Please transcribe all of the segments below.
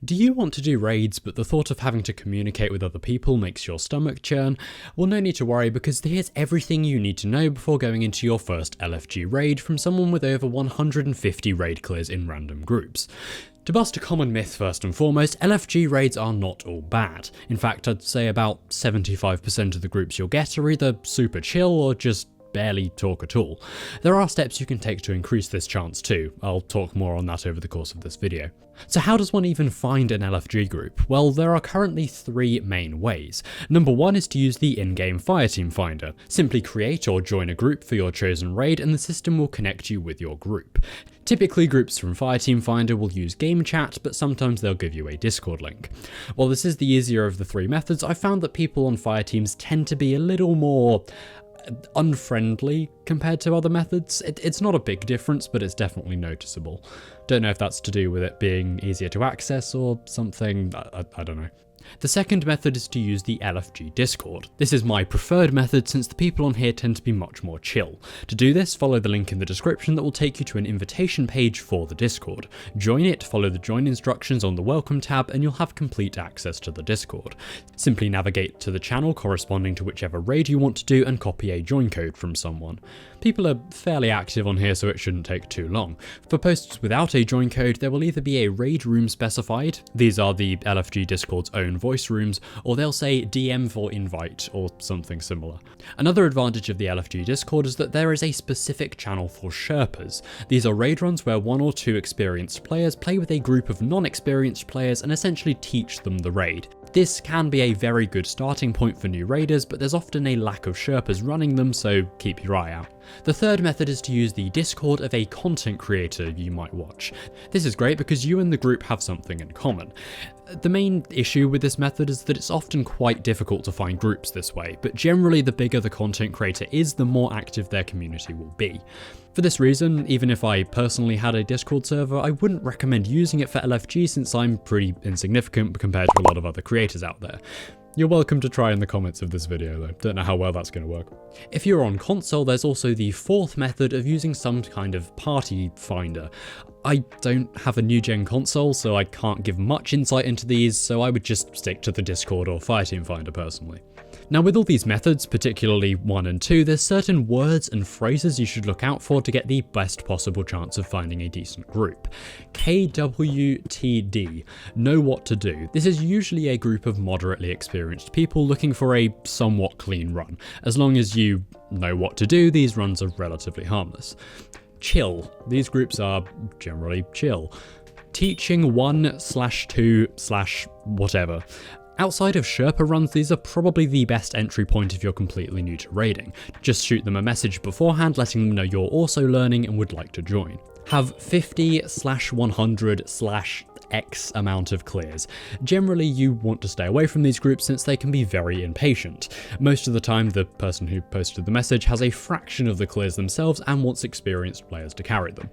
Do you want to do raids, but the thought of having to communicate with other people makes your stomach churn? Well, no need to worry, because here's everything you need to know before going into your first LFG raid from someone with over 150 raid clears in random groups. To bust a common myth first and foremost, LFG raids are not all bad. In fact, I'd say about 75% of the groups you'll get are either super chill or just barely talk at all. There are steps you can take to increase this chance too. I'll talk more on that over the course of this video. So how does one even find an LFG group? Well, there are currently three main ways. Number one is to use the in-game Fireteam Finder. Simply create or join a group for your chosen raid and the system will connect you with your group. Typically, groups from Fireteam Finder will use game chat, but sometimes they'll give you a Discord link. While this is the easier of the three methods, I found that people on Fireteams tend to be a little more unfriendly compared to other methods. It's not a big difference, but it's definitely noticeable. Don't know if that's to do with it being easier to access or something, I don't know. The second method is to use the LFG Discord. This is my preferred method since the people on here tend to be much more chill. To do this, follow the link in the description that will take you to an invitation page for the Discord. Join it, follow the join instructions on the welcome tab, and you'll have complete access to the Discord. Simply navigate to the channel corresponding to whichever raid you want to do and copy a join code from someone. People are fairly active on here, so it shouldn't take too long. For posts without a join code, there will either be a raid room specified, these are the LFG Discord's own voice rooms, or they'll say DM for invite or something similar. Another advantage of the LFG Discord is that there is a specific channel for Sherpas. These are raid runs where one or two experienced players play with a group of non-experienced players and essentially teach them the raid. This can be a very good starting point for new raiders, but there's often a lack of Sherpas running them, so keep your eye out. The third method is to use the Discord of a content creator you might watch. This is great because you and the group have something in common. The main issue with this method is that it's often quite difficult to find groups this way, but generally the bigger the content creator is, the more active their community will be. For this reason, even if I personally had a Discord server, I wouldn't recommend using it for LFG since I'm pretty insignificant compared to a lot of other creators out there. You're welcome to try in the comments of this video though, don't know how well that's going to work. If you're on console, there's also the fourth method of using some kind of party finder. I don't have a new gen console, so I can't give much insight into these, so I would just stick to the Discord or Fireteam Finder personally. Now with all these methods, particularly 1 and 2, there's certain words and phrases you should look out for to get the best possible chance of finding a decent group. KWTD, know what to do. This is usually a group of moderately experienced people looking for a somewhat clean run. As long as you know what to do, these runs are relatively harmless. Chill, these groups are generally chill. Teaching 1/2/whatever. Outside of Sherpa runs, these are probably the best entry point if you're completely new to raiding. Just shoot them a message beforehand letting them know you're also learning and would like to join. Have 50/100/X amount of clears. Generally you want to stay away from these groups since they can be very impatient. Most of the time the person who posted the message has a fraction of the clears themselves and wants experienced players to carry them.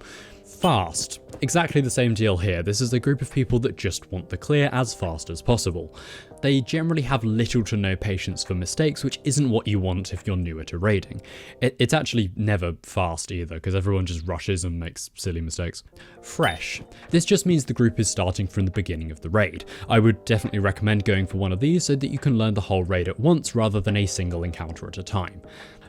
Fast. Exactly the same deal here. This is a group of people that just want the clear as fast as possible. They generally have little to no patience for mistakes, which isn't what you want if you're newer to raiding. It's actually never fast either, because everyone just rushes and makes silly mistakes. Fresh. This just means the group is starting from the beginning of the raid. I would definitely recommend going for one of these so that you can learn the whole raid at once rather than a single encounter at a time.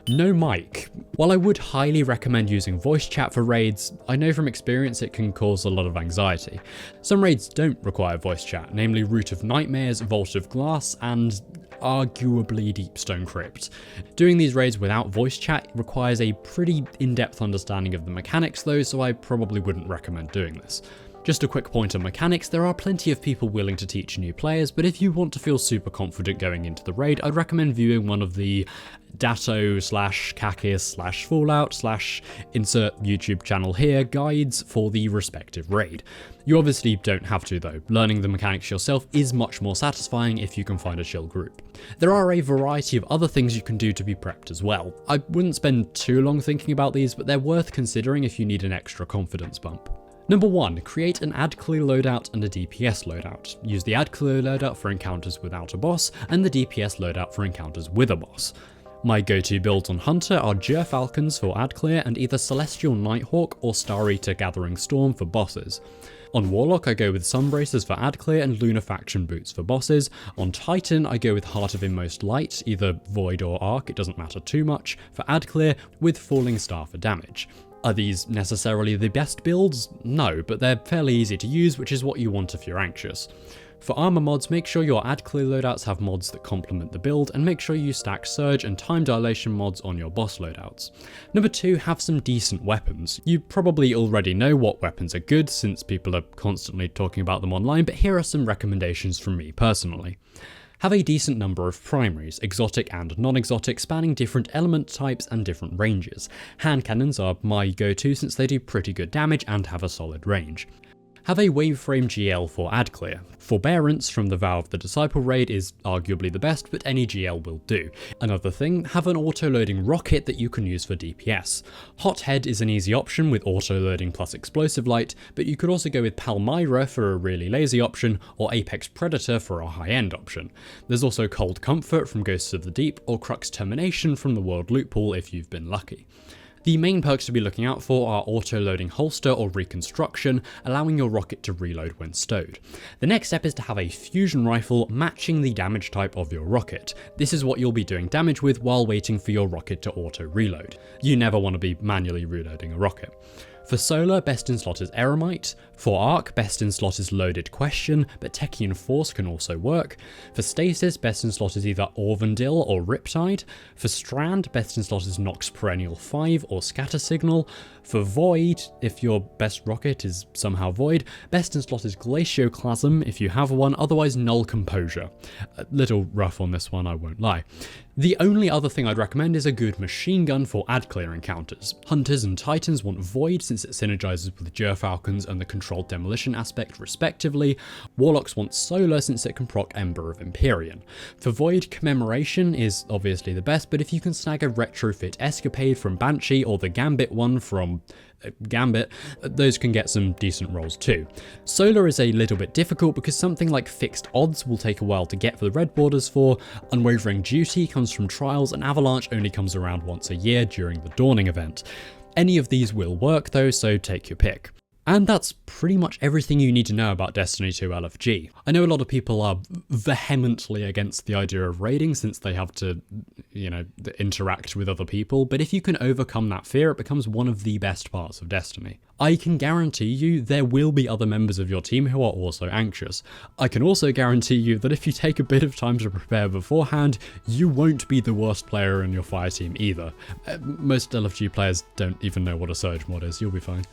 No mic. While I would highly recommend using voice chat for raids, I know from experience it can cause a lot of anxiety. Some raids don't require voice chat, namely Root of Nightmares, Vault of Glass, and arguably Deepstone Crypt. Doing these raids without voice chat requires a pretty in-depth understanding of the mechanics though, so I probably wouldn't recommend doing this. Just a quick point on mechanics, there are plenty of people willing to teach new players, but if you want to feel super confident going into the raid, I'd recommend viewing one of the Datto/Kakis/Fallout/insert YouTube channel here guides for the respective raid. You obviously don't have to though, learning the mechanics yourself is much more satisfying if you can find a chill group. There are a variety of other things you can do to be prepped as well. I wouldn't spend too long thinking about these, but they're worth considering if you need an extra confidence bump. Number 1, create an add clear loadout and a DPS loadout. Use the add clear loadout for encounters without a boss, and the DPS loadout for encounters with a boss. My go-to builds on Hunter are Falcons for ad clear and either Celestial Nighthawk or Star Eater Gathering Storm for bosses. On Warlock, I go with Sunbracers for ad clear and Lunar Faction Boots for bosses. On Titan, I go with Heart of Inmost Light, either Void or Arc, it doesn't matter too much, for ad clear, with Falling Star for damage. Are these necessarily the best builds? No, but they're fairly easy to use, which is what you want if you're anxious. For armor mods, make sure your ad clear loadouts have mods that complement the build, and make sure you stack surge and time dilation mods on your boss loadouts. Number 2, have some decent weapons. You probably already know what weapons are good since people are constantly talking about them online, but here are some recommendations from me personally. Have a decent number of primaries, exotic and non-exotic, spanning different element types and different ranges. Hand cannons are my go-to since they do pretty good damage and have a solid range. Have a Waveframe GL for ad clear. Forbearance from the Vow of the Disciple raid is arguably the best, but any GL will do. Another thing, have an auto-loading rocket that you can use for DPS. Hothead is an easy option with auto-loading plus explosive light, but you could also go with Palmyra for a really lazy option, or Apex Predator for a high-end option. There's also Cold Comfort from Ghosts of the Deep, or Crux Termination from the World Loot Pool if you've been lucky. The main perks to be looking out for are auto-loading holster or reconstruction, allowing your rocket to reload when stowed. The next step is to have a fusion rifle matching the damage type of your rocket. This is what you'll be doing damage with while waiting for your rocket to auto-reload. You never want to be manually reloading a rocket. For Solar, best in slot is Eremite. For Arc, best in slot is Loaded Question, but Techian Force can also work. For Stasis, best in slot is either Orvandil or Riptide. For Strand, best in slot is Nox Perennial 5 or Scatter Signal. For Void, if your best rocket is somehow Void, best in slot is Glacioclasm if you have one, otherwise Null Composure. A little rough on this one, I won't lie. The only other thing I'd recommend is a good machine gun for ad clear encounters. Hunters and Titans want Void since it synergizes with Falcons and the controlled demolition aspect respectively. Warlocks want Solar since it can proc Ember of Empyrean. For Void, Commemoration is obviously the best, but if you can snag a retrofit Escapade from Banshee or the Gambit one from Gambit, those can get some decent rolls too. Solar is a little bit difficult because something like Fixed Odds will take a while to get for the red borders for, Unwavering Duty comes from Trials, and Avalanche only comes around once a year during the Dawning event. Any of these will work though, so take your pick. And that's pretty much everything you need to know about Destiny 2 LFG. I know a lot of people are vehemently against the idea of raiding since they have to, interact with other people, but if you can overcome that fear, it becomes one of the best parts of Destiny. I can guarantee you there will be other members of your team who are also anxious. I can also guarantee you that if you take a bit of time to prepare beforehand, you won't be the worst player in your fire team either. Most LFG players don't even know what a surge mod is, you'll be fine.